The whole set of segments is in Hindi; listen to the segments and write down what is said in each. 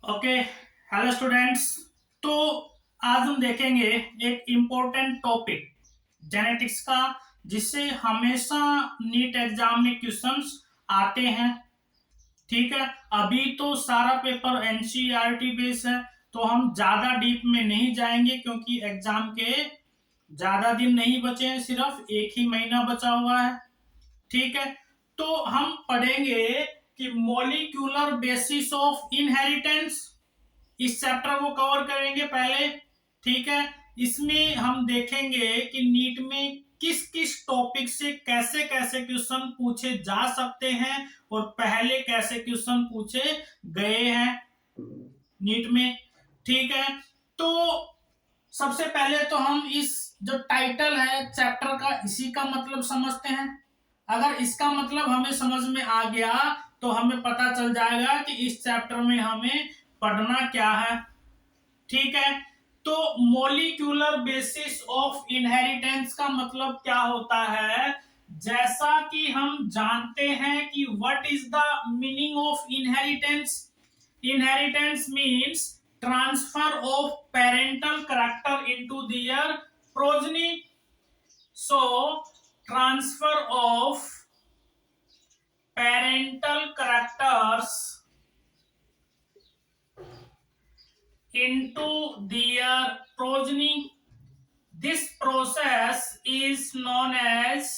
ओके। Hello students. तो आज हम देखेंगे एक इम्पोर्टेंट टॉपिक जेनेटिक्स का, जिससे हमेशा नीट एग्जाम में क्वेश्चंस आते हैं। ठीक है। अभी तो सारा पेपर एनसीईआरटी बेस है, तो हम ज्यादा डीप में नहीं जाएंगे क्योंकि एग्जाम के ज्यादा दिन नहीं बचे हैं, सिर्फ एक ही महीना बचा हुआ है। ठीक है। तो हम पढ़ेंगे कि मॉलिक्यूलर बेसिस ऑफ इनहेरिटेंस, इस चैप्टर को कवर करेंगे पहले। ठीक है। इसमें हम देखेंगे कि नीट में किस किस टॉपिक से कैसे कैसे क्वेश्चन पूछे जा सकते हैं और पहले कैसे क्वेश्चन पूछे गए हैं नीट में। ठीक है। तो सबसे पहले तो हम इस जो टाइटल है चैप्टर का, इसी का मतलब समझते हैं। अगर इसका मतलब हमें समझ में आ गया तो हमें पता चल जाएगा कि इस चैप्टर में हमें पढ़ना क्या है। ठीक है। तो मोलिक्यूलर बेसिस ऑफ इनहेरिटेंस का मतलब क्या होता है? जैसा कि हम जानते हैं कि what is the meaning of inheritance. Inheritance means transfer of parental character into their progeny. So transfer of parental characters into their progeny. This process is known as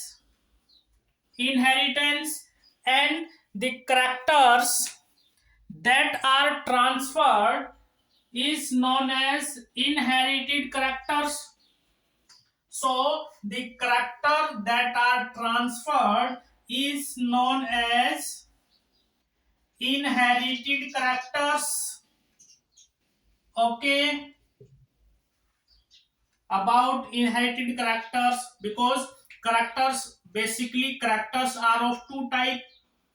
inheritance, and the characters that are transferred is known as inherited characters. So the character that are transferred is known as inherited characters. Okay. About inherited characters, because characters are of two type.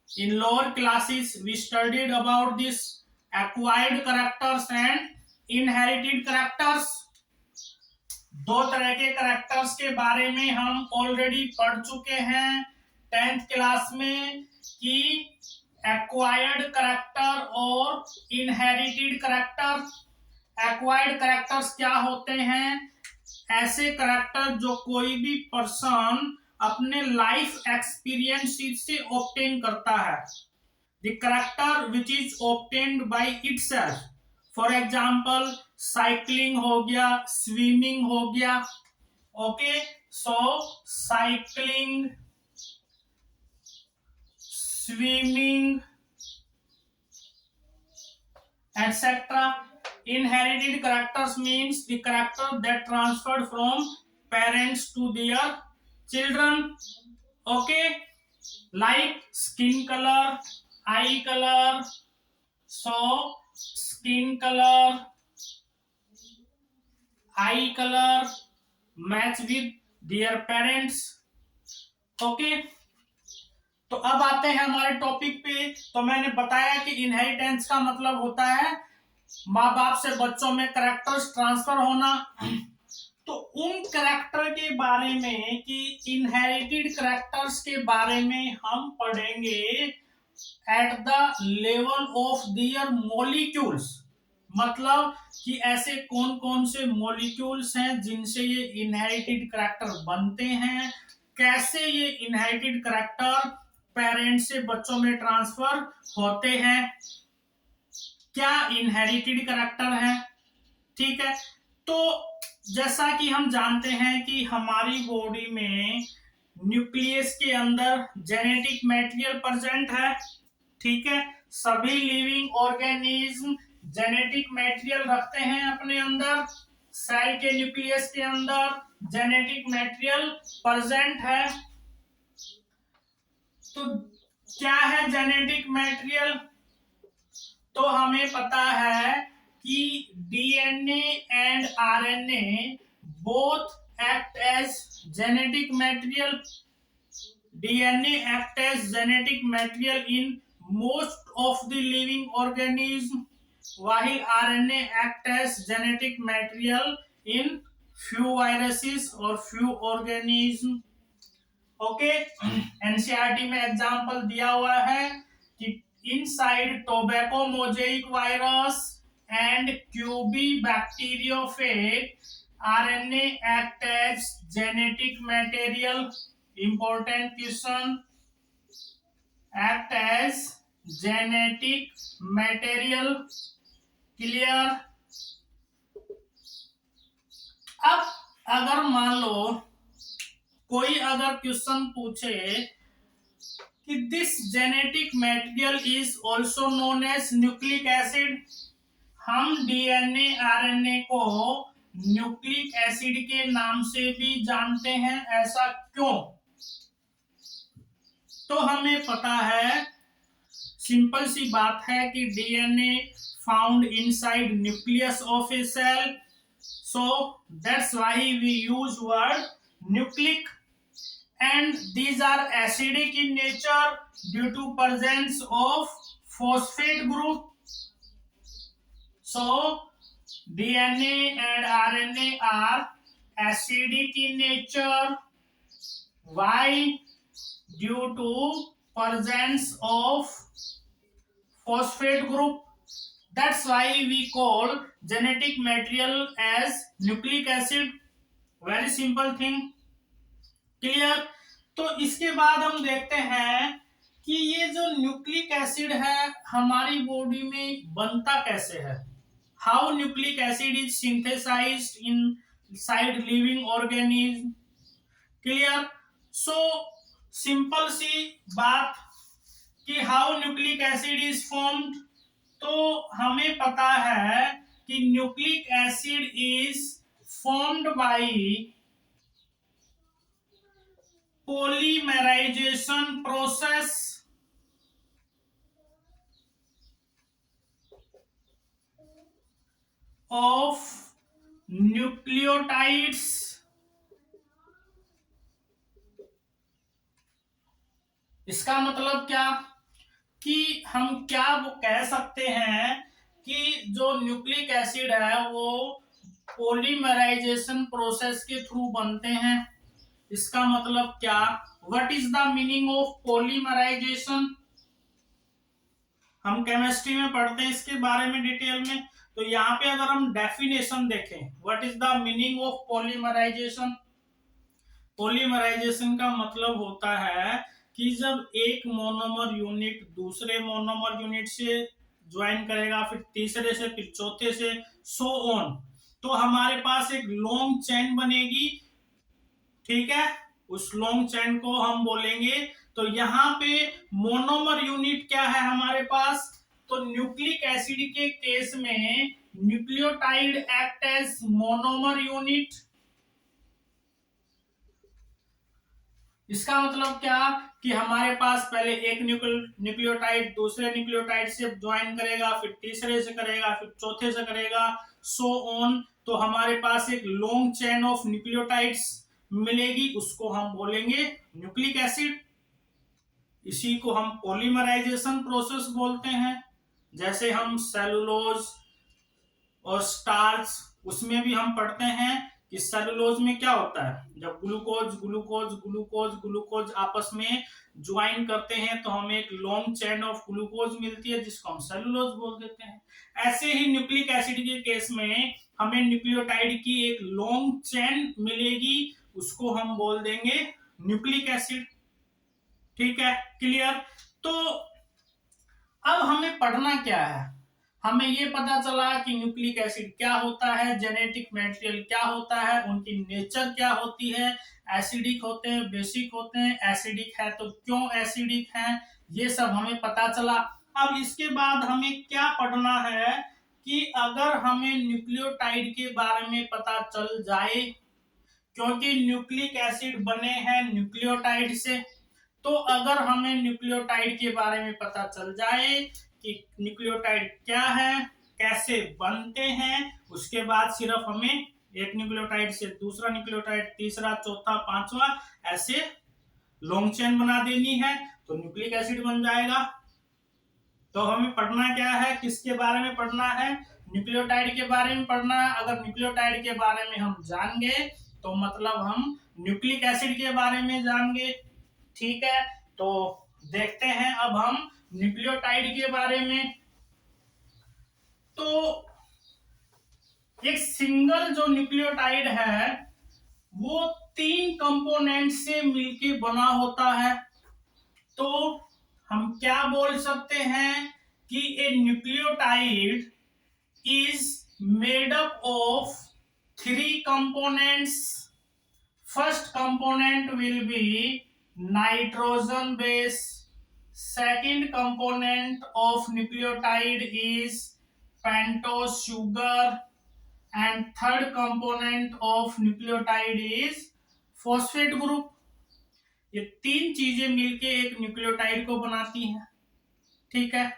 In lower classes we studied about this acquired characters and inherited characters. दो तरह के करेक्टर्स के बारे में हम ऑलरेडी पढ़ चुके हैं 10th क्लास में, कि एक्वायर्ड करेक्टर और इनहेरिटेड करेक्टर। एक्वायर्ड करेक्टर्स क्या होते हैं? ऐसे करेक्टर जो कोई भी पर्सन अपने लाइफ एक्सपीरियंस से ऑब्टेन करता है। The character which is obtained by itself. For example cycling हो गया, स्विमिंग हो गया। Okay. So cycling, swimming, etc. Inherited characters means the character that transferred from parents to their children. Okay. Like skin color, eye color. So skin color, eye color match with their parents. Okay. तो अब आते हैं हमारे टॉपिक पे। तो मैंने बताया कि इनहेरिटेंस का मतलब होता है माँ बाप से बच्चों में कैरेक्टर्स ट्रांसफर होना। तो उन कैरेक्टर के बारे में, कि इनहेरिटेड कैरेक्टर्स के बारे में हम पढ़ेंगे at the level of their molecules. मतलब कि ऐसे कौन कौन से मॉलिक्यूल्स हैं जिनसे ये इनहेरिटेड कैरेक्टर बनते हैं, कैसे ये इनहेरिटेड कैरेक्टर पेरेंट्स से बच्चों में ट्रांसफर होते हैं, क्या इनहेरिटेड कैरेक्टर है। ठीक है। तो जैसा कि हम जानते हैं कि हमारी बॉडी में न्यूक्लियस के अंदर जेनेटिक मटेरियल प्रेजेंट है। ठीक है। सभी लिविंग ऑर्गेनिज्म जेनेटिक मटेरियल रखते हैं अपने अंदर। सेल के न्यूक्लियस के अंदर जेनेटिक मटेरियल प्रेजेंट है। तो क्या है जेनेटिक मटेरियल? तो हमें पता है कि DNA and RNA both act as genetic material. DNA act as genetic material in most of the living organism, while RNA act as genetic material in few viruses or few organisms. Okay. NCERT में एग्जांपल दिया हुआ है कि inside tobacco mosaic virus and cubibacteriophage RNA act as genetic material. Important question. Act as genetic material. Clear? अब अगर मान लो कोई अगर क्वेश्चन पूछे कि this genetic material is also known as nucleic acid, हम डीएनए आरएनए को न्यूक्लिक एसिड के नाम से भी जानते हैं, ऐसा क्यों? तो हमें पता है, सिंपल सी बात है कि DNA found inside nucleus of a cell, so that's why we use word nucleic, and these are acidic in nature due to presence of phosphate group. So DNA and RNA are acidic in nature. Why? Due to presence of phosphate group. That's why we call genetic material as nucleic acid. Very simple thing. Clear? तो इसके बाद हम देखते हैं कि ये जो न्यूक्लिक एसिड है हमारी बॉडी में बनता कैसे है. How nucleic acid is synthesized inside living organism. Clear? So simple सी बात कि how nucleic acid is formed. तो हमें पता है कि nucleic acid is formed by polymerization process of nucleotides. इसका मतलब क्या कि हम क्या वो कह सकते हैं कि जो न्यूक्लिक एसिड है वो पॉलीमराइजेशन प्रोसेस के थ्रू बनते हैं. इसका मतलब क्या? What is the meaning of polymerization? हम केमिस्ट्री में पढ़ते हैं इसके बारे में डिटेल में. तो यहाँ पे अगर हम डेफिनेशन देखें, what is the meaning of polymerization. Polymerization का मतलब होता है कि जब एक मोनोमर यूनिट दूसरे मोनोमर यूनिट से ज्वाइन करेगा, फिर तीसरे से, फिर चौथे से, सो ऑन, तो हमारे पास एक लॉन्ग चेन बनेगी. ठीक है, उस लॉन्ग चेन को हम बोलेंगे. तो यहाँ पे मोनोमर यूनिट क्या है हमारे पास? तो न्यूक्लिक एसिड के केस में nucleotide act as monomer unit. इसका मतलब क्या कि हमारे पास पहले एक न्यूक्लियोटाइड दूसरे न्यूक्लियोटाइड से ज्वाइन करेगा, फिर तीसरे से करेगा, फिर चौथे से करेगा, सो ऑन. तो हमारे पास एक लॉन्ग चेन ऑफ न्यूक्लियोटाइड्स मिलेगी, उसको हम बोलेंगे न्यूक्लिक एसिड. इसी को हम पॉलीमराइजेशन प्रोसेस बोलते हैं. जैसे हम सेलुलोज और स्टार्च, उसमें भी हम पढ़ते हैं कि सेलुलोज में क्या होता है, जब ग्लूकोज ग्लूकोज ग्लूकोज ग्लूकोज आपस में ज्वाइन करते हैं तो हमें एक लॉन्ग चेन ऑफ ग्लूकोज मिलती है जिसको हम सेलुलोज बोल देते हैं. ऐसे ही न्यूक्लिक एसिड के केस में हमें न्यूक्लियोटाइड की एक लॉन्ग चेन मिलेगी, उसको हम बोल देंगे न्यूक्लिक एसिड. ठीक है, क्लियर? तो अब हमें पढ़ना क्या है? हमें ये पता चला कि न्यूक्लिक एसिड क्या होता है, जेनेटिक मटेरियल क्या होता है, उनकी नेचर क्या होती है, एसिडिक होते हैं, बेसिक होते हैं, एसिडिक है तो क्यों एसिडिक है, ये सब हमें पता चला. अब इसके बाद हमें क्या पढ़ना है कि अगर हमें न्यूक्लियोटाइड के बारे में पता चल जाए, क्योंकि न्यूक्लिक एसिड बने हैं न्यूक्लियोटाइड से, तो अगर हमें न्यूक्लियोटाइड के बारे में पता चल जाए कि न्यूक्लियोटाइड क्या है, कैसे बनते हैं, उसके बाद सिर्फ हमें एक न्यूक्लियोटाइड से दूसरा न्यूक्लियोटाइड, तीसरा, चौथा, पांचवा, ऐसे लॉन्ग चेन बना देनी है तो न्यूक्लिक एसिड बन जाएगा. तो हमें पढ़ना क्या है, किसके बारे में पढ़ना है? न्यूक्लियोटाइड के बारे में पढ़ना है. अगर न्यूक्लियोटाइड के बारे में हम जान गए तो मतलब हम न्यूक्लिक एसिड के बारे में जान गए. ठीक है, तो देखते हैं अब हम न्यूक्लियोटाइड के बारे में. तो सिंगल जो न्यूक्लियोटाइड है वो 3 कंपोनेंट से मिलके बना होता है। तो हम क्या बोल सकते हैं कि a nucleotide is made up of 3 components. First component will be nitrogen base, second component of nucleotide is pentose sugar, and third component of nucleotide is phosphate group। ये 3 चीजें मिलके एक न्यूक्लियोटाइड को बनाती हैं। ठीक है,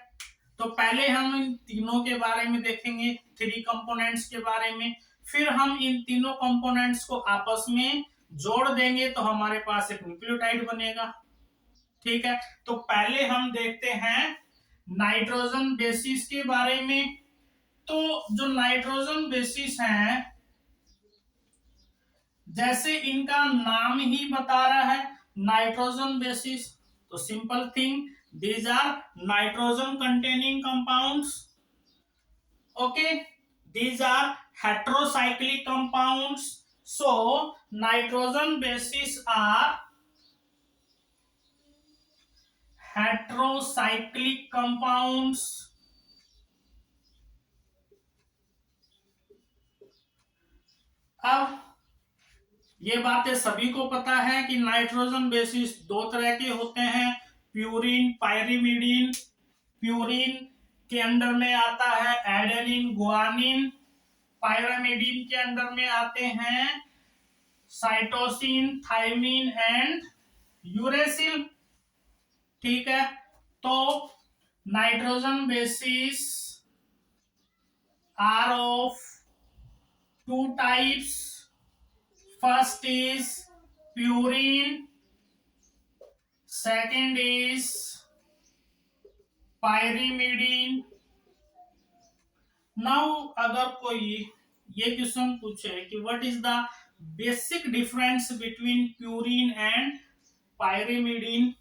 तो पहले हम इन तीनों के बारे में देखेंगे, 3 कंपोनेंट्स के बारे में, फिर हम इन तीनों कंपोनेंट्स को आपस में जोड़ देंगे तो हमारे पास एक न्यूक्लियोटाइड बनेगा। ठीक है, तो पहले हम देखते हैं नाइट्रोजन बेसिस के बारे में। तो जो नाइट्रोजन बेसिस हैं, जैसे इनका नाम ही बता रहा है नाइट्रोजन बेसिस, तो simple thing, these are nitrogen containing compounds. Okay, these are heterocyclic compounds. So nitrogen bases are heterocyclic compounds। अब ये बातें सभी को पता है कि नाइट्रोजन बेसिस 2 तरह के होते हैं, प्यूरिन, पायरिमिडीन। प्यूरिन के अंडर में आता है एडेनिन, गुआनिन। पायरिमिडीन के अंडर में आते हैं साइटोसिन, थायमिन एंड यूरेसिल। ठीक है, तो nitrogen bases are of 2 types. First is purine, second is pyrimidine. Now अगर कोई ये क्वेश्चन पूछे कि what is the basic difference between purine and pyrimidine,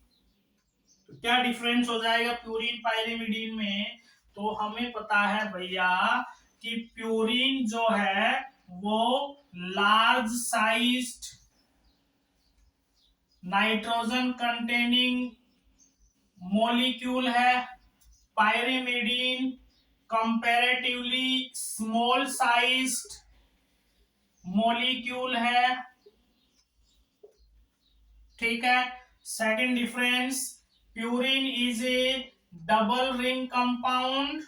तो क्या डिफरेंस हो जाएगा प्यूरिन पायरिमिडीन में? तो हमें पता है भैया कि प्यूरिन जो है वो large sized nitrogen containing molecule है, pyrimidine comparatively small sized molecule है। ठीक है, second difference, purine is a double ring compound.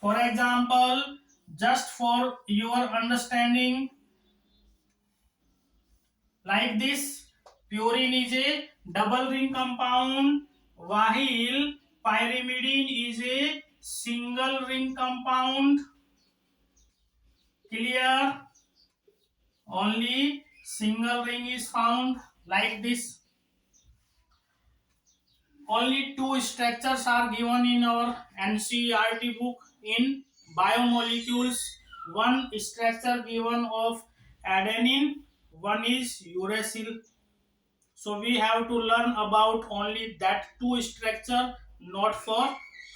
For example, just for your understanding, like this, purine is a double ring compound, while pyrimidine is a single ring compound. Clear? Only single ring is found like this. Only 2 structures are given in our NCERT book in biomolecules. One structure given of adenine, one is uracil. So we have to learn about only that 2 structure, not for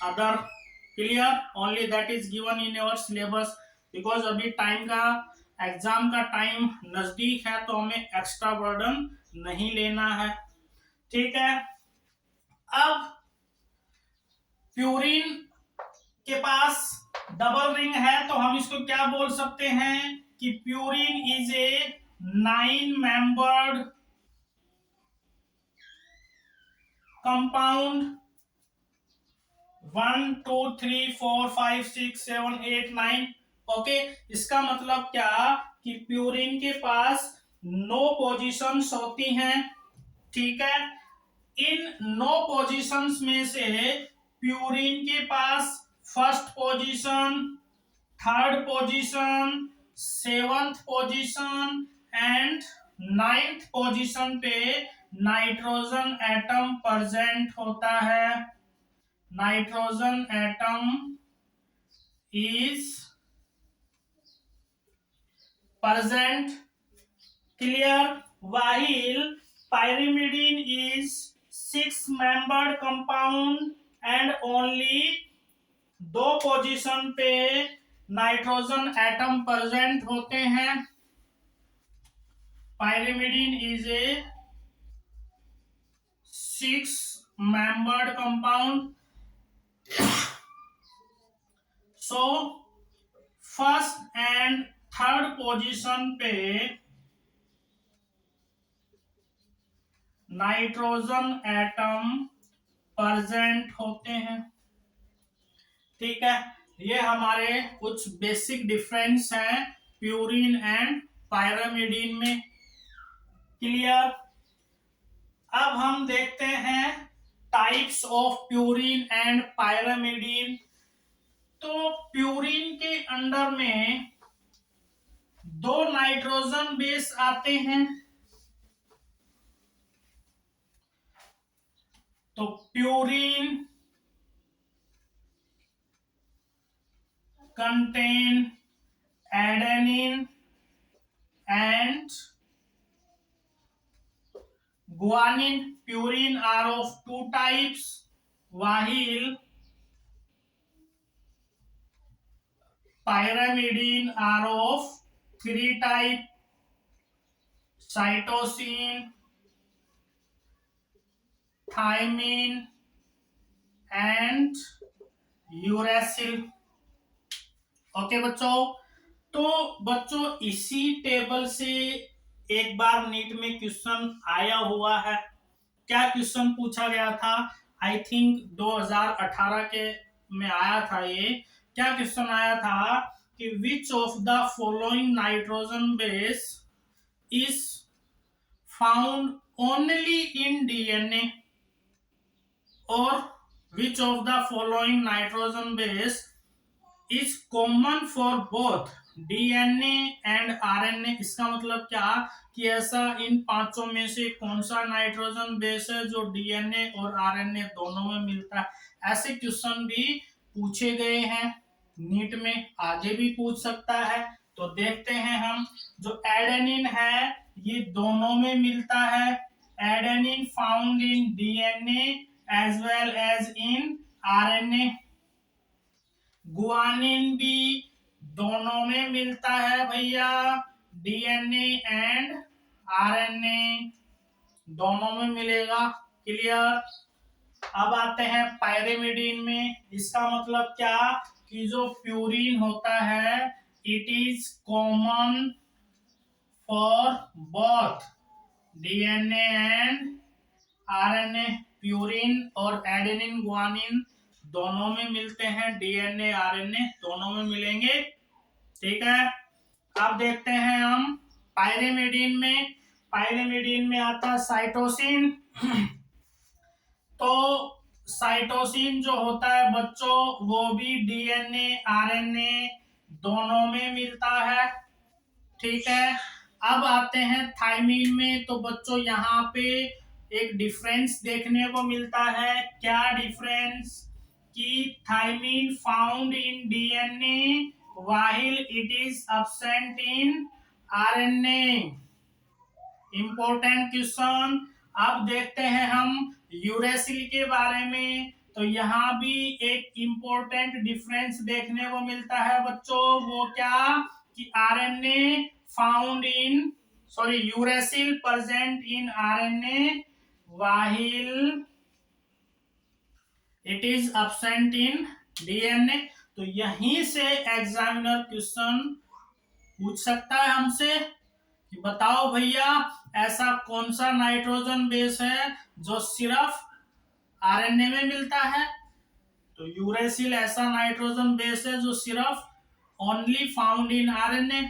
other. Clear? Only that is given in our syllabus, because अभी टाइम का, एग्जाम का टाइम नजदीक है, तो हमें एक्स्ट्रा बर्डन नहीं लेना है। ठीक है, अब प्यूरिन के पास डबल रिंग है, तो हम इसको क्या बोल सकते हैं कि purine is A 9 membered compound. 1 2 3 4 5 6 7 8 9। Okay, इसका मतलब क्या कि प्यूरिन के पास 9 पोजीशंस होती हैं। ठीक है, इन 9 पोजीशंस में से प्यूरिन के पास first position, third position, 7th position and 9th position पे नाइट्रोजन एटम प्रेजेंट होता है। Nitrogen atom is present. Clear? while pyrimidine is 6 membered compound and only दो पोजीशन पे नाइट्रोजन एटम प्रेजेंट होते हैं। Pyrimidine is a 6 membered compound. So first and third position पे नाइट्रोजन एटम प्रेजेंट होते हैं। ठीक है, ये हमारे कुछ बेसिक डिफरेंस हैं प्यूरिन एंड पायरामिडीन में। क्लियर। अब हम देखते हैं types of purine and pyrimidine. तो प्यूरिन के अंडर में दो नाइट्रोजन बेस आते हैं। तो purine contain adenine and guanine. Purine are of two types, while pyrimidine are of three types: cytosine, thymine and uracil। Okay बच्चों, तो बच्चों इसी टेबल से एक बार नीट में क्वेश्चन आया हुआ है। क्या क्वेश्चन पूछा गया था? आई थिंक 2018 के में आया था ये। क्या क्वेश्चन आया था कि which of the following nitrogen base is found only in DNA, और which of the following nitrogen base is common for both DNA and RNA. इसका मतलब क्या कि ऐसा इन पांचों में से कौन सा नाइट्रोजन बेस है जो डीएनए और आरएनए दोनों में मिलता है। ऐसे क्वेश्चन भी पूछे गए हैं नीट में, आगे भी पूछ सकता है। तो देखते हैं हम, जो एडेनिन है ये दोनों में मिलता है। Adenine found in DNA as well as in RNA. Guanine भी दोनों में मिलता है भैया, डीएनए एंड आरएनए दोनों में मिलेगा। क्लियर। अब आते हैं पायरिमिडीन में। इसका मतलब क्या कि जो प्यूरिन होता है it is common for both DNA and RNA. Purine और एडेनिन गुआनिन दोनों में मिलते हैं, डीएनए आरएनए दोनों में मिलेंगे। ठीक है। अब देखते हैं हम पायरिमिडीन में। पायरिमिडीन में आता है साइटोसिन। तो साइटोसिन जो होता है बच्चों वो भी डीएनए आरएनए दोनों में मिलता है। ठीक है। अब आते हैं थायमीन में। तो बच्चों यहाँ पे एक डिफरेंस देखने को मिलता है। क्या डिफरेंस? कि thymine found in DNA while it is absent in RNA. Important question. अब देखते हैं हम यूरेसिल के बारे में। तो यहाँ भी एक इंपॉर्टेंट डिफरेंस देखने को मिलता है बच्चों। वो क्या कि RNA found in uracil present in RNA while it is absent in DNA. तो यहीं से एग्जामिनर क्वेश्चन पूछ सकता है हमसे कि बताओ भैया ऐसा कौन सा नाइट्रोजन बेस है जो सिर्फ आरएनए में मिलता है। तो यूरेसिल ऐसा नाइट्रोजन बेस है जो सिर्फ only found in RNA.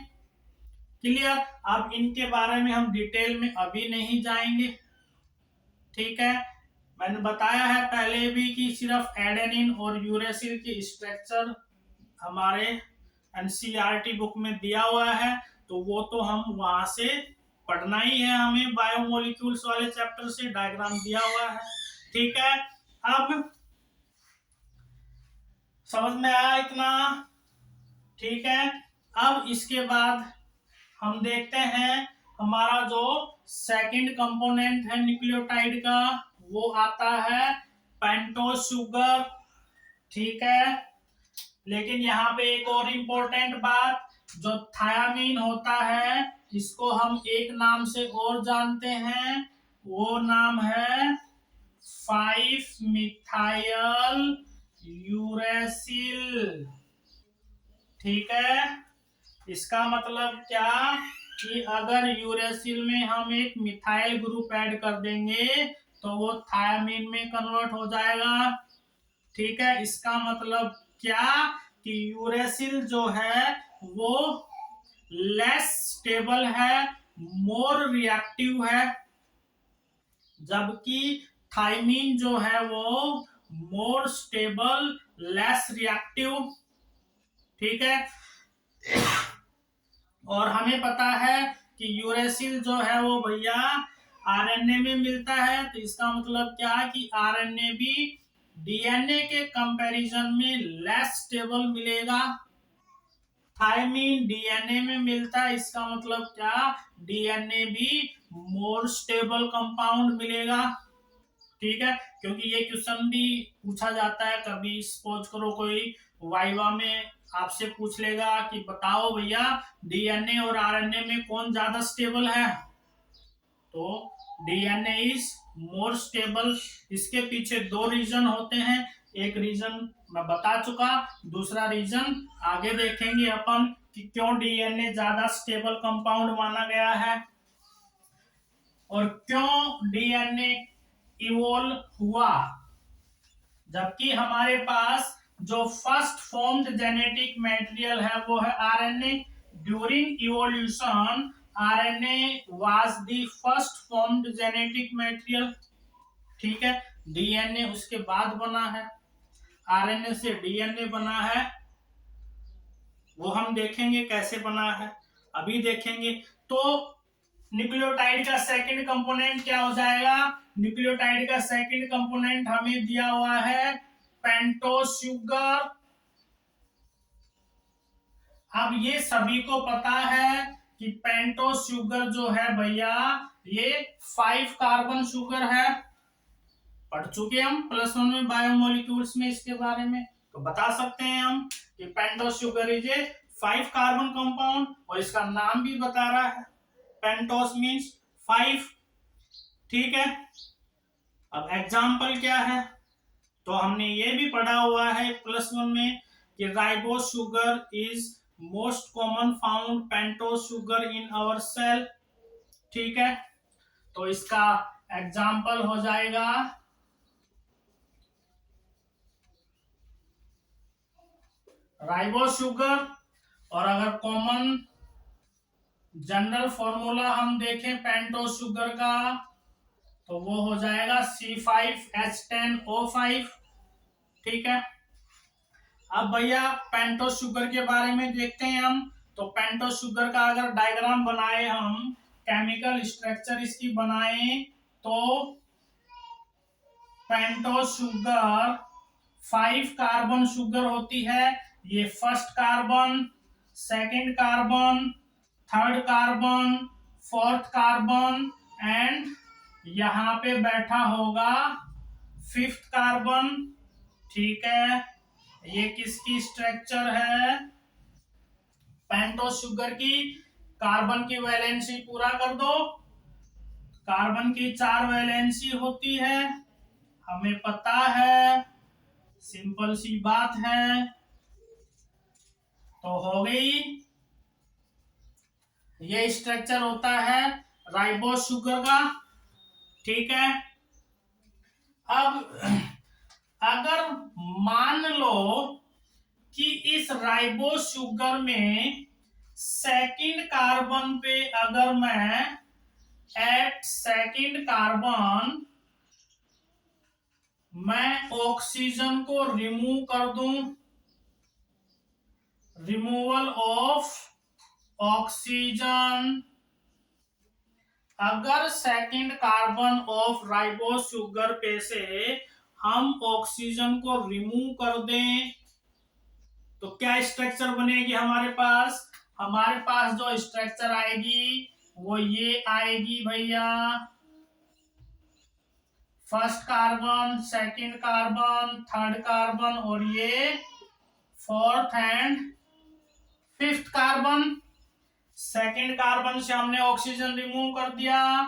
Clear. अब इनके बारे में हम डिटेल में अभी नहीं जाएंगे। ठीक है। मैंने बताया है पहले भी कि सिर्फ एडेनिन और यूरेसिल की स्ट्रक्चर हमारे एनसीईआरटी बुक में दिया हुआ है, तो वो तो हम वहां से पढ़ना ही है हमें। बायोमोलिक्यूल्स वाले चैप्टर से डायग्राम दिया हुआ है। ठीक है। अब समझ में आया इतना? ठीक है। अब इसके बाद हम देखते हैं हमारा जो सेकंड कंपोनेंट है न्यूक्लियोटाइड का, वो आता है पेंटोज शुगर। ठीक है। लेकिन यहाँ पे एक और इम्पोर्टेंट बात, जो थायामीन होता है इसको हम एक नाम से और जानते हैं, वो नाम है 5 मिथाइल यूरेसिल। ठीक है, इसका मतलब क्या कि अगर यूरेसिल में हम एक मिथाइल ग्रुप ऐड कर देंगे तो वो थायामीन में कन्वर्ट हो जाएगा। ठीक है, इसका मतलब क्या कि यूरेसिल जो है वो लेस स्टेबल है, मोर रिएक्टिव है, जबकि थाइमीन जो है वो मोर स्टेबल, लेस रिएक्टिव। ठीक है, और हमें पता है कि यूरेसिल जो है वो भैया आरएनए में मिलता है, तो इसका मतलब क्या कि आरएनए भी डीएनए के कंपैरिजन में लेस स्टेबल मिलेगा। थायमीन डीएनए में मिलता है, इसका मतलब क्या, डीएनए भी मोर स्टेबल कंपाउंड मिलेगा। ठीक है, क्योंकि ये क्वेश्चन भी पूछा जाता है कभी, सपोज करो कोई वाइवा में आपसे पूछ लेगा कि बताओ भैया डीएनए और आरएनए में कौन ज्यादा स्टेबल है, तो डीएनए इज मोर स्टेबल। इसके पीछे दो रीजन होते हैं, एक रीजन मैं बता चुका, दूसरा रीजन आगे देखेंगे अपन कि क्यों डीएनए ज्यादा स्टेबल कंपाउंड माना गया है और क्यों डीएनए इवोल्व हुआ, जबकि हमारे पास जो फर्स्ट फॉर्म्ड जेनेटिक मटेरियल है वो है RNA. During evolution RNA was the first formed genetic material. ठीक है, डीएनए उसके बाद बना है, आरएनए से डीएनए बना है, वो हम देखेंगे कैसे बना है, अभी देखेंगे। तो न्यूक्लियोटाइड का सेकंड कंपोनेंट क्या हो जाएगा, न्यूक्लियोटाइड का सेकंड कंपोनेंट हमें दिया हुआ है पेंटोस शुगर। अब ये सभी को पता है कि पेंटोस शुगर जो है भैया ये 5 कार्बन शुगर है, पढ़ चुके हम +1 में बायोमोलिक्यूल्स में इसके बारे में, तो बता सकते हैं हम कि pentose sugar is a 5 carbon compound, और इसका नाम भी बता रहा है पेंटोस मीन्स 5। ठीक है, अब एग्जाम्पल क्या है, तो हमने ये भी पढ़ा हुआ है +1 में कि ribose sugar is most common found pentose sugar in our cell. ठीक है, तो इसका एग्जाम्पल हो जाएगा राइबोस शुगर, और अगर कॉमन जनरल फॉर्मूला हम देखें पेंटोस शुगर का तो वो हो जाएगा C5H10O5। ठीक है, अब भैया पेंटोस शुगर के बारे में देखते हैं हम, तो पेंटोस शुगर का अगर डायग्राम बनाए हम, केमिकल स्ट्रक्चर इसकी बनाए, तो पेंटोस शुगर 5 कार्बन शुगर होती है, ये first carbon, second carbon, third carbon, fourth carbon and यहाँ पे बैठा होगा 5th कार्बन। ठीक है, ये किसकी स्ट्रक्चर है, पेंटोस शुगर की। कार्बन की वैलेंसी पूरा कर दो, कार्बन की 4 वैलेंसी होती है, हमें पता है, सिंपल सी बात है, तो हो गई। ये स्ट्रक्चर होता है राइबोस शुगर का। ठीक है, अब अगर मान लो कि इस राइबोस शुगर में सेकंड कार्बन पे अगर मैं एट सेकंड कार्बन मैं ऑक्सीजन को रिमूव कर दूं, रिमूवल ऑफ ऑक्सीजन, अगर second carbon of ribose sugar पे से हम ऑक्सीजन को रिमूव कर दें तो क्या स्ट्रक्चर बनेगी हमारे पास जो स्ट्रक्चर आएगी वो ये आएगी भैया, first carbon, second carbon, third carbon और ये fourth and fifth carbon. Second carbon से हमने ऑक्सीजन रिमूव कर दिया,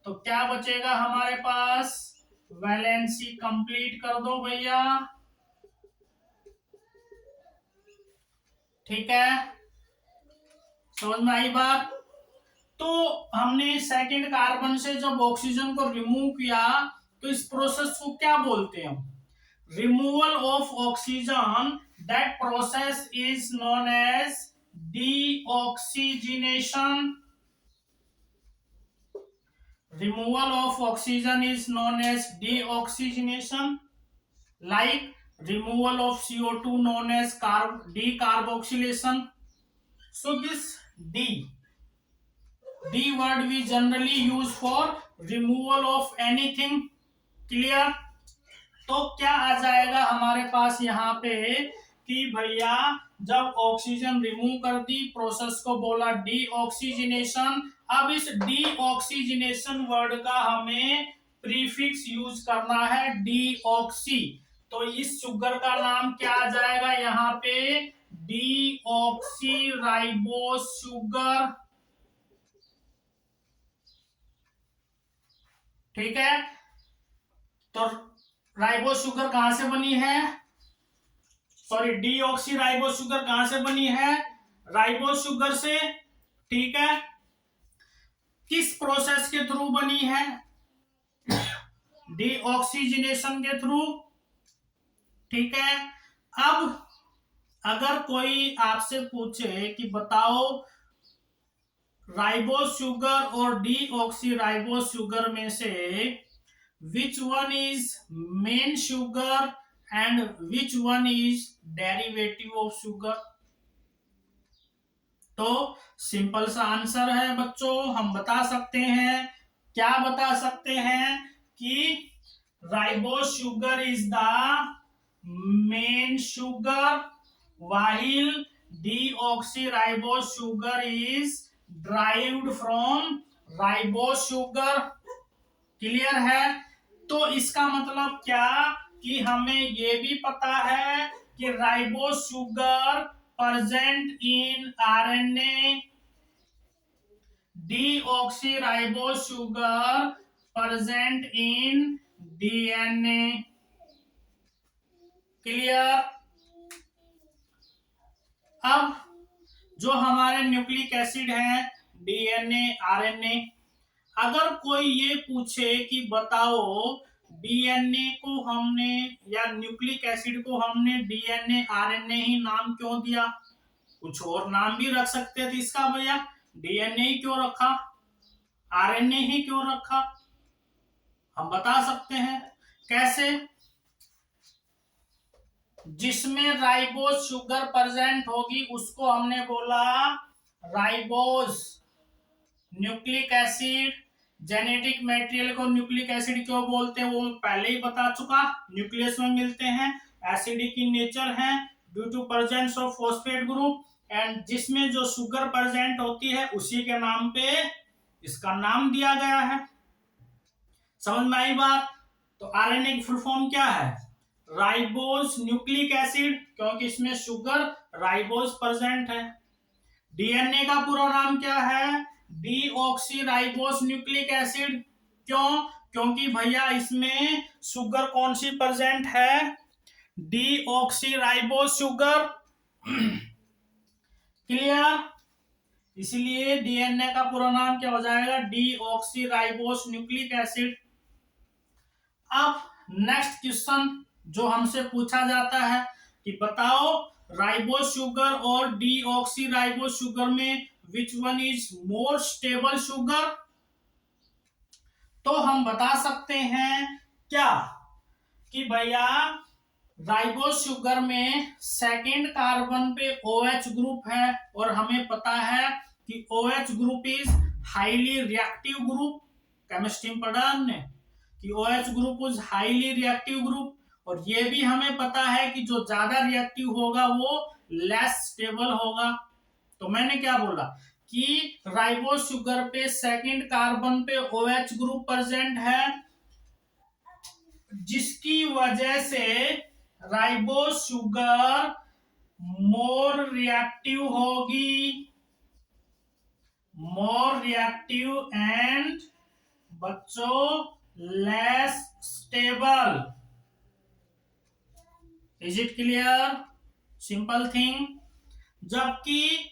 तो क्या बचेगा हमारे पास? वैलेंसी कंप्लीट कर दो भैया। ठीक है, समझ में आई बात? तो हमने सेकेंड कार्बन से जब ऑक्सीजन को रिमूव किया, तो इस प्रोसेस को क्या बोलते हैं? Removal of oxygen. That process is known as deoxygenation. Removal of oxygen is known as deoxygenation, like removal of CO2 known as decarboxylation. So this D word we generally use for removal of anything. Clear? तो क्या आ जाएगा हमारे पास यहाँ पे कि भैया जब ऑक्सीजन रिमूव कर दी, प्रोसेस को बोला डीऑक्सीजनेशन। अब इस डीऑक्सीजनेशन वर्ड का हमें प्रीफिक्स यूज करना है, डीऑक्सी। तो इस शुगर का नाम क्या आ जाएगा यहाँ पे? Deoxy ribose sugar. ठीक है, तो राइबोस शुगर कहां से बनी है? सॉरी, डीऑक्सी राइबोस शुगर कहां से बनी है? राइबोस शुगर से। ठीक है, किस प्रोसेस के थ्रू बनी है? डीऑक्सीजनेशन के थ्रू। ठीक है, अब अगर कोई आपसे पूछे कि बताओ राइबोस शुगर और डीऑक्सी राइबोस शुगर में से which one is main sugar and which one is derivative of sugar? तो सिंपल सा आंसर है बच्चों, हम बता सकते हैं। क्या बता सकते हैं? कि ribose sugar is the main sugar while deoxyribose sugar is derived from ribose sugar। Clear है? तो इसका मतलब क्या कि हमें ये भी पता है कि ribose sugar present in RNA, deoxyribose sugar present in DNA. Clear? अब जो हमारे न्यूक्लिक एसिड हैं, डीएनए, आरएनए, अगर कोई ये पूछे कि बताओ डीएनए को हमने या न्यूक्लिक एसिड को हमने डीएनए आरएनए ही नाम क्यों दिया? कुछ और नाम भी रख सकते थे इसका भैया, डीएनए ही क्यों रखा, आरएनए ही क्यों रखा? हम बता सकते हैं कैसे। जिसमें राइबोस शुगर प्रेजेंट होगी उसको हमने बोला ribose nucleic acid. Genetic material को न्यूक्लिक एसिड क्यों बोलते हैं वो पहले ही बता चुका, न्यूक्लियस में मिलते हैं, एसिडिक इन नेचर है due to presence of phosphate group, and जिसमें जो शुगर प्रेजेंट होती है उसी के नाम पे इसका नाम दिया गया है। समझ में आई बात? तो आरएनए की फुल फॉर्म क्या है? राइबोस न्यूक्लिक एसिड, क्योंकि इसमें शुगर राइबोस प्रेजेंट है। डीएनए का पूरा नाम क्या है? Deoxyribose nucleic acid. क्यों? क्योंकि भैया इसमें शुगर कौन सी प्रेजेंट है? Deoxyribose sugar. क्लियर? इसलिए डीएनए का पूरा नाम क्या हो जाएगा? Deoxyribose nucleic acid. अब नेक्स्ट क्वेश्चन जो हमसे पूछा जाता है कि बताओ राइबोस शुगर और डीऑक्सीराइबोस शुगर में which one is more stable sugar? तो हम बता सकते हैं क्या कि भैया राइबोस शुगर में सेकेंड कार्बन पे OH ग्रुप है, और हमें पता है कि OH group is highly reactive group. Chemistry में पढ़ा हमने कि OH group is highly reactive group, और ये भी हमें पता है कि जो ज्यादा रिएक्टिव होगा वो लेस स्टेबल होगा। तो मैंने क्या बोला कि राइबोस शुगर पे सेकंड कार्बन पे OH ग्रुप प्रेजेंट है, जिसकी वजह से राइबोस शुगर मोर रिएक्टिव होगी, मोर रिएक्टिव एंड बच्चों less stable. Is it clear? Simple thing. जबकि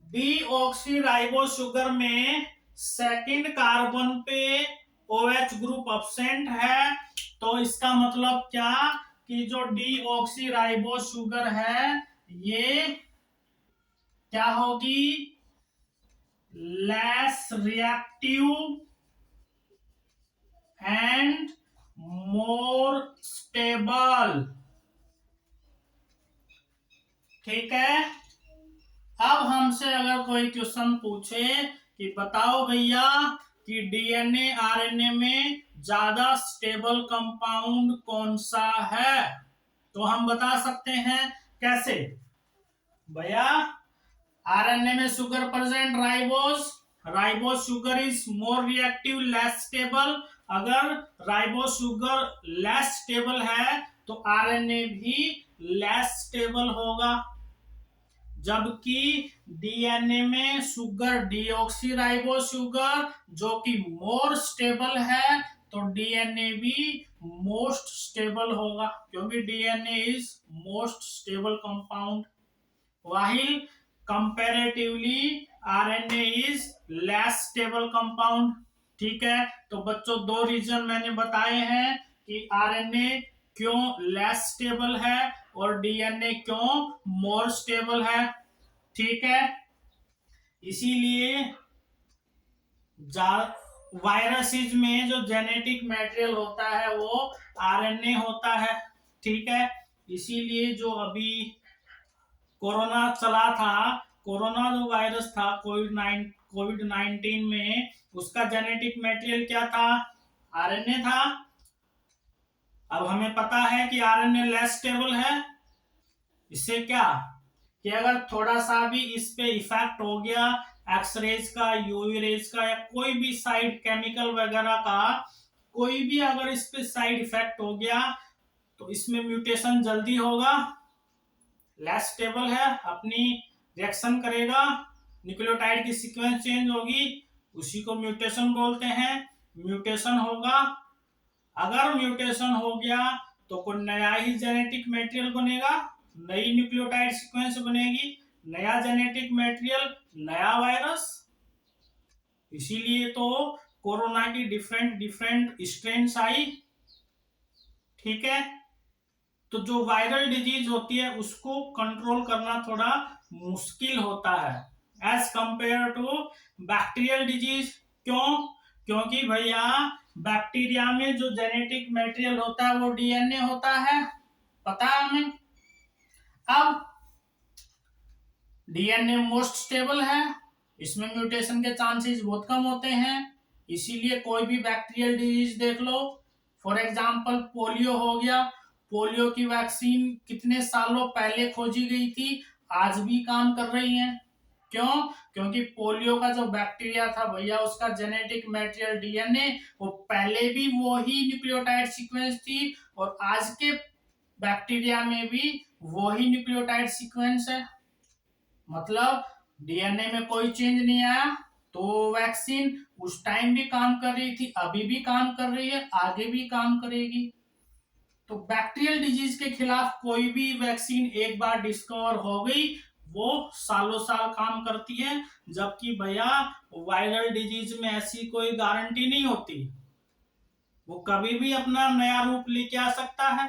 डीऑक्सीराइबो शुगर में सेकंड कार्बन पे OH ग्रुप एब्सेंट है, तो इसका मतलब क्या कि जो डीऑक्सीराइबो शुगर है ये क्या होगी, less reactive and more stable. ठीक है। अब हमसे अगर कोई क्वेश्चन पूछे कि बताओ भैया कि डीएनए आरएनए में ज्यादा स्टेबल कंपाउंड कौन सा है, तो हम बता सकते हैं कैसे भैया। आरएनए में sugar present, ribose, ribose sugar is more reactive less stable. अगर राइबोस शुगर लेस स्टेबल है तो आरएनए भी लेस स्टेबल होगा। जबकि डीएनए में शुगर डीऑक्सीराइबो शुगर जो कि मोर स्टेबल है, तो डीएनए भी मोस्ट स्टेबल होगा, क्योंकि DNA is most stable compound, while comparatively RNA is less stable compound। ठीक है। तो बच्चों दो रीजन मैंने बताए हैं कि आरएनए क्यों लेस स्टेबल है और डीएनए क्यों मोर स्टेबल है। ठीक है। इसीलिए वायरसेस में जो जेनेटिक मटेरियल होता है वो आरएनए होता है। ठीक है। इसीलिए जो अभी कोरोना चला था, कोरोना जो वायरस था कोविड 19 में, उसका जेनेटिक मटेरियल क्या था, आरएनए था। अब हमें पता है कि आरएनए लेस स्टेबल है। इससे क्या कि अगर थोड़ा सा भी इस पे इफेक्ट हो गया एक्सरेज का, यूवी रेज का, या कोई भी साइड केमिकल वगैरह का, कोई भी अगर इस पे साइड इफेक्ट हो गया तो इसमें म्यूटेशन जल्दी होगा, लेस स्टेबल है, अपनी रिएक्शन करेगा, न्यूक्लियोटाइड की सीक्वेंस चेंज होगी, उसी को म्यूटेशन बोलते हैं। म्यूटेशन होगा, अगर म्यूटेशन हो गया तो कोई नया ही जेनेटिक मटेरियल बनेगा, नई न्यूक्लियोटाइड सीक्वेंस बनेगी, नया जेनेटिक मटेरियल, नया वायरस। इसीलिए तो कोरोना की डिफरेंट डिफरेंट स्ट्रेन्स आई। ठीक है। तो जो वायरल डिजीज होती है उसको कंट्रोल करना थोड़ा मुश्किल होता है as compare to bacterial disease. क्यों? क्योंकि भैया बैक्टीरिया में जो जेनेटिक मटेरियल होता है वो डीएनए होता है, पता है हमें। अब डीएनए मोस्ट स्टेबल है, इसमें म्यूटेशन के चांसेस बहुत कम होते हैं। इसीलिए कोई भी बैक्टीरियल डिजीज देख लो, फॉर एग्जांपल पोलियो हो गया, पोलियो की वैक्सीन कितने सालों पहले खोजी गई थी, आज भी काम कर रही है। क्यों? क्योंकि पोलियो का जो बैक्टीरिया था भैया, उसका जेनेटिक मटेरियल डीएनए, वो पहले भी वो ही न्यूक्लियोटाइड सीक्वेंस थी और आज के बैक्टीरिया में भी वो ही न्यूक्लियोटाइड सीक्वेंस है। मतलब डीएनए में कोई चेंज नहीं आया, तो वैक्सीन उस टाइम भी काम कर रही थी, अभी भी काम कर रही है, आगे भी काम करेगी। तो बैक्टीरियल डिजीज के खिलाफ कोई भी वैक्सीन एक बार डिस्कवर हो गई वो सालों साल काम करती है। जबकि भैया वायरल डिजीज में ऐसी कोई गारंटी नहीं होती, वो कभी भी अपना नया रूप लेके आ सकता है,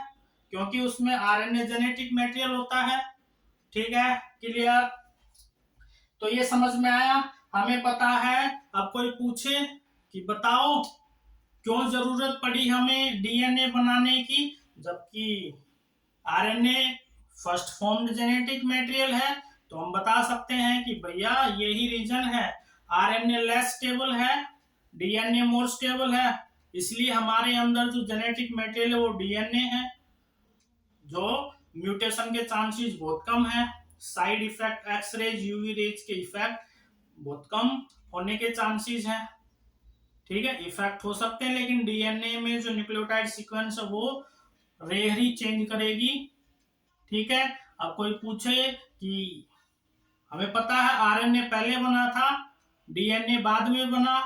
क्योंकि उसमें आरएनए जेनेटिक मटेरियल होता है। ठीक है, क्लियर? तो ये समझ में आया, हमें पता है। अब कोई पूछे कि बताओ क्यों जरूरत पड़ी हमें डीएनए बनाने की, जबकि RNA first formed genetic material है, तो हम बता सकते हैं कि भैया यही रीजन है, आरएनए लेस स्टेबल है, डीएनए मोर स्टेबल है, इसलिए हमारे अंदर जो जेनेटिक मटेरियल है वो डीएनए है, जो म्यूटेशन के चांसेस बहुत कम है, side effect X-rays UV rays के इफेक्ट बहुत कम होने के चांसेस हैं। ठीक है, इफेक्ट हो सकते हैं लेकिन डीएनए में जो न्यूक्लियोटाइड सीक्वेंस है वो रेयर ही चेंज करेगी। ठीक है। अब कोई पूछे कि हमें पता है आरएनए पहले बना था, डीएनए बाद में बना,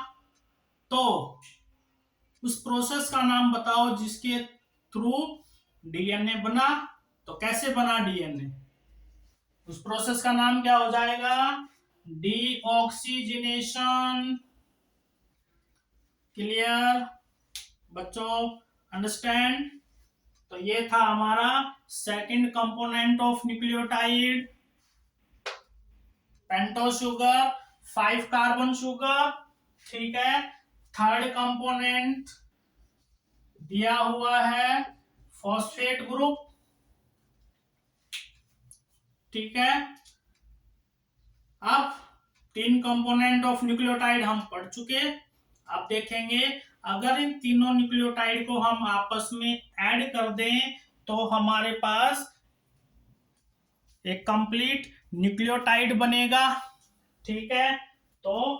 तो उस प्रोसेस का नाम बताओ जिसके थ्रू डीएनए बना। तो कैसे बना डीएनए, उस प्रोसेस का नाम क्या हो जाएगा? डीऑक्सीजनेशन। क्लियर बच्चों, अंडरस्टैंड? तो ये था हमारा second component of nucleotide, pentose sugar, 5 carbon sugar. ठीक है, थर्ड कंपोनेंट दिया हुआ है फॉस्फेट ग्रुप। ठीक है, अब 3 कंपोनेंट ऑफ न्यूक्लियोटाइड हम पढ़ चुके। अब देखेंगे अगर इन तीनों न्यूक्लियोटाइड को हम आपस में ऐड कर दें तो हमारे पास एक कंप्लीट न्यूक्लियोटाइड बनेगा। ठीक है, तो